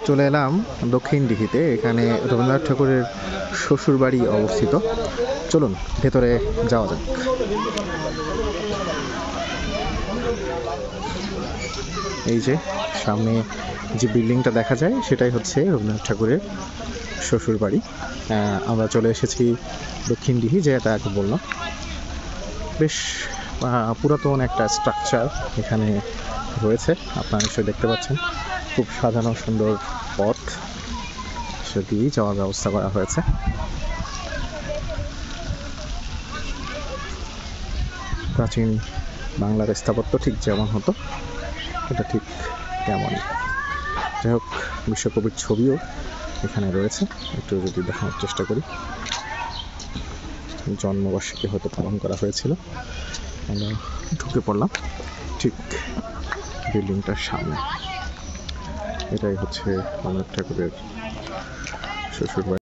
চলে এলাম দক্ষিণ দিঘিতে। এখানে রবীন্দ্রনাথ ঠাকুরের শ্বশুর বাড়ি অবস্থিত। চলুন ভেতরে যাওয়া যাক। এই যে সামনে যে বিল্ডিংটা দেখা যায় সেটাই হচ্ছে রবীন্দ্রনাথ ঠাকুরের শ্বশুর বাড়ি। আমরা চলে এসেছি দক্ষিণ দিঘি, যেটা আগে বললাম। বেশ পুরাতন একটা স্ট্রাকচার এখানে রয়েছে, আপনারা নিশ্চয়ই দেখতে পাচ্ছেন। খুব সাজানো সুন্দর পথ সেদিয়েই যাওয়ার ব্যবস্থা করা হয়েছে। প্রাচীন বাংলার স্থাপত্য ঠিক যেমন হতো এটা ঠিক তেমন। যাই হোক, বিশ্বকবির ছবিও এখানে রয়েছে, একটু যদি দেখানোর চেষ্টা করি। জন্মবার্ষিকী হয়তো পালন করা হয়েছিল। আমরা ঢুকে পড়লাম ঠিক বিল্ডিংটার সামনে। এটাই হচ্ছে রবীন্দ্রনাথ ঠাকুরের শ্বশুরবাড়ি।